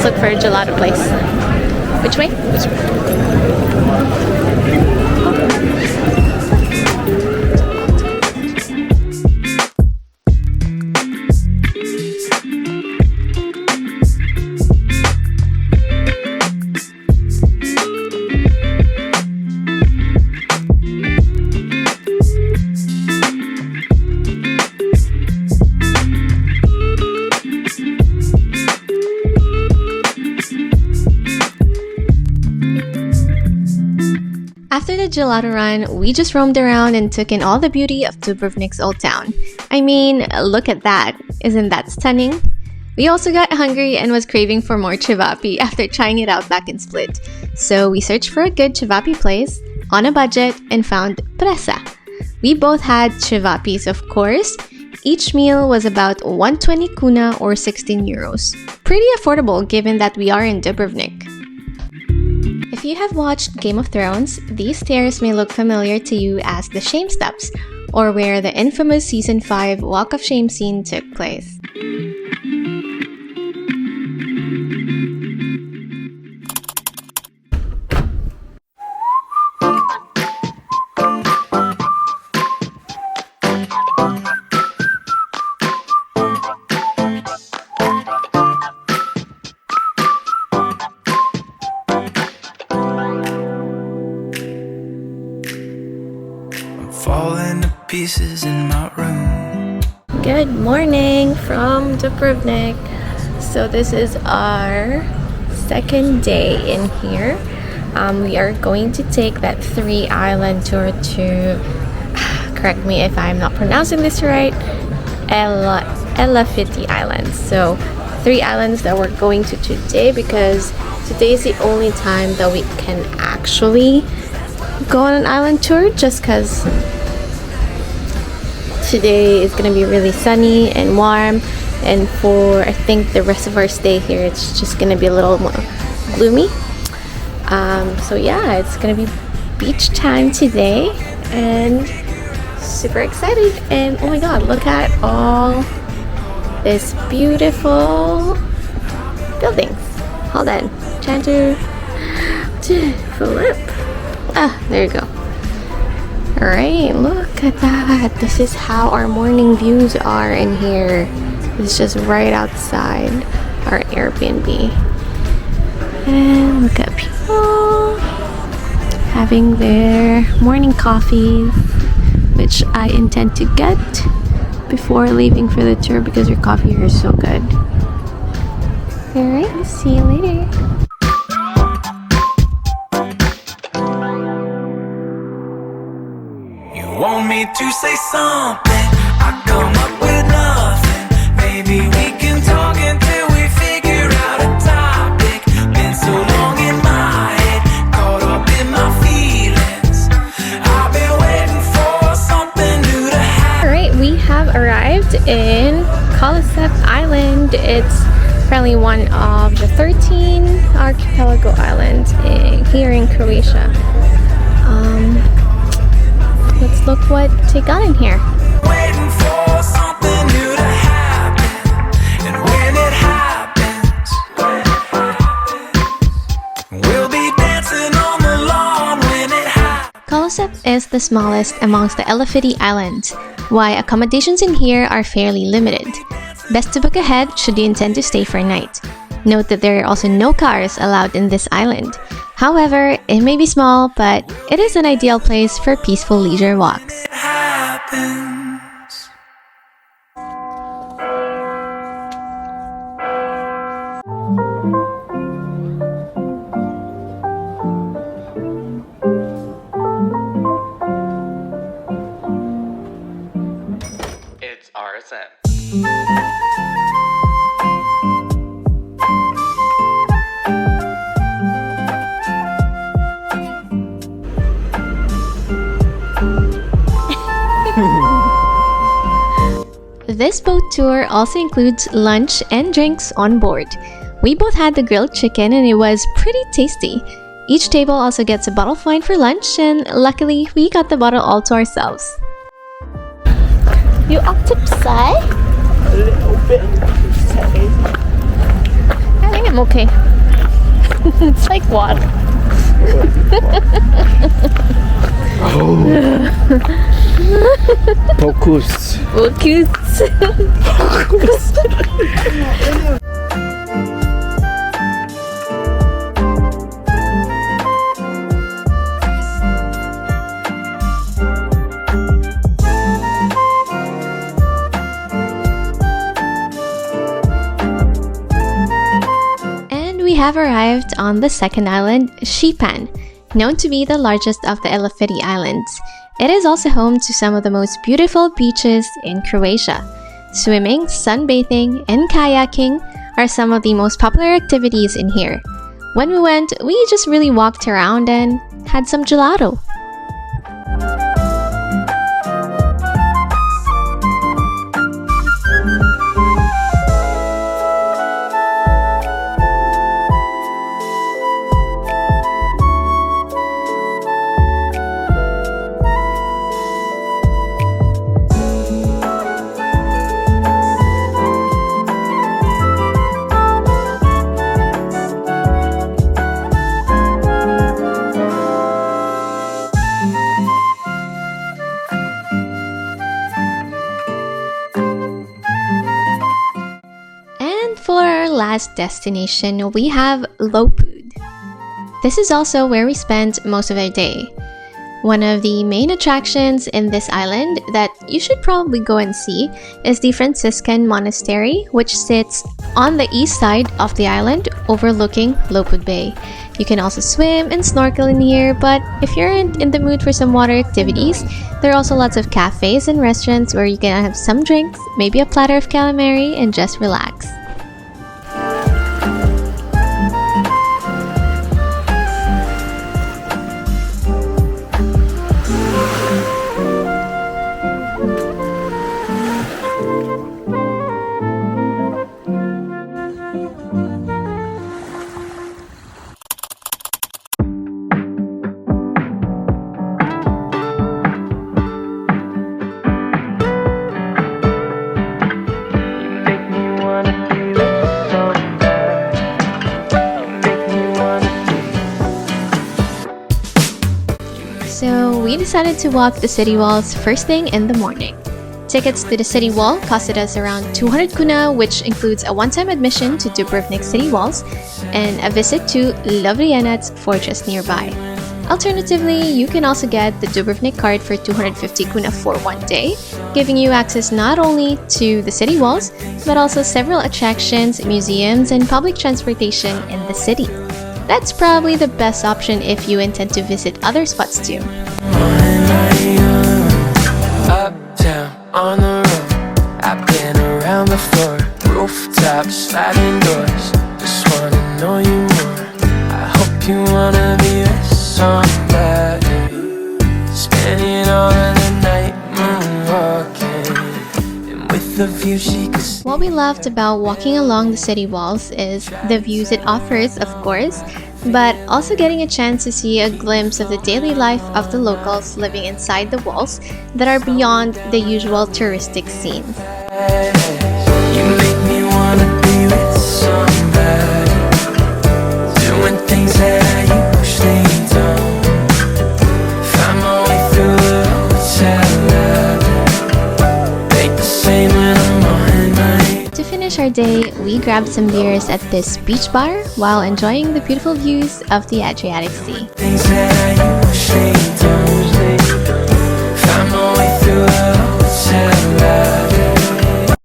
look for a gelato place. Which way? This way. After the gelato run, we just roamed around and took in all the beauty of Dubrovnik's old town. I mean, look at that. Isn't that stunning? We also got hungry and was craving for more cevapi after trying it out back in Split. So we searched for a good cevapi place on a budget and found Presa. We both had cevapis, of course. Each meal was about 120 kuna or 16 euros. Pretty affordable given that we are in Dubrovnik. If you have watched Game of Thrones, these stairs may look familiar to you as the Shame Steps, or where the infamous Season 5 Walk of Shame scene took place. Falling to pieces in my room. Good morning from Dubrovnik. So this is our second day in here. We are going to take that 3-island tour to, correct me if I'm not pronouncing this right, Elaphiti Islands. So 3 islands that we're going to today, because today is the only time that we can actually go on an island tour, just because today is going to be really sunny and warm, and for I think the rest of our stay here it's just going to be a little more gloomy. So yeah, it's going to be beach time today and super excited. And oh my god, look at all this beautiful buildings. Hold on, trying to flip. There you go. Alright, look at that. This is how our morning views are in here. It's just right outside our Airbnb. And look at people having their morning coffees, which I intend to get before leaving for the tour because your coffee here is so good. Alright, see you later. Want me to say something? I come up with nothing. Maybe we can talk until we figure out a topic. Been so long in my head, caught up in my feelings. I've been waiting for something new to happen. Alright, we have arrived in Kolocep Island. It's apparently one of the 13 archipelago islands here in Croatia. Let's look what they got in here. Waiting for something new to happen. And when it happens, we'll be dancing on the lawn when it happens. Kolocep is the smallest amongst the Elaphiti Islands, why accommodations in here are fairly limited. Best to book ahead should you intend to stay for a night. Note that there are also no cars allowed in this island. However, it may be small, but it is an ideal place for peaceful leisure walks. It happens. It's RSM. This boat tour also includes lunch and drinks on board. We both had the grilled chicken and it was pretty tasty. Each table also gets a bottle of wine for lunch, and luckily we got the bottle all to ourselves. You up to play? A little bit. Galing I'm okay. It's like water. Focus. Focus. We have arrived on the second island, Sipan, known to be the largest of the Elaphiti Islands. It is also home to some of the most beautiful beaches in Croatia. Swimming, sunbathing, and kayaking are some of the most popular activities in here. When we went, we just really walked around and had some gelato. For our last destination, we have Lopud. This is also where we spent most of our day. One of the main attractions in this island that you should probably go and see is the Franciscan Monastery, which sits on the east side of the island overlooking Lopud Bay. You can also swim and snorkel in here, but if you're in the mood for some water activities, there are also lots of cafes and restaurants where you can have some drinks, maybe a platter of calamari, and just relax. So we decided to walk the city walls first thing in the morning. Tickets to the city wall costed us around 200 kuna, which includes a one-time admission to Dubrovnik city walls and a visit to Lovrijenac fortress nearby. Alternatively, you can also get the Dubrovnik card for 250 kuna for one day, giving you access not only to the city walls, but also several attractions, museums, and public transportation in the city. That's probably the best option if you intend to visit other spots too. Uptown on the road, I've been around the floor, rooftops, sliding doors. Just wanna know you more. I hope you wanna be with somebody, spending all of the night moonwalking, and with the view she could. What we loved about walking along the city walls is the views it offers, of course, but also getting a chance to see a glimpse of the daily life of the locals living inside the walls that are beyond the usual touristic scenes. You make me wanna be with somebody, doing things that I usually don't. Find my way through the hotel lobby, make the same when I'm on my. To finish our day, we grabbed some beers at this beach bar while enjoying the beautiful views of the Adriatic Sea. Things that I usually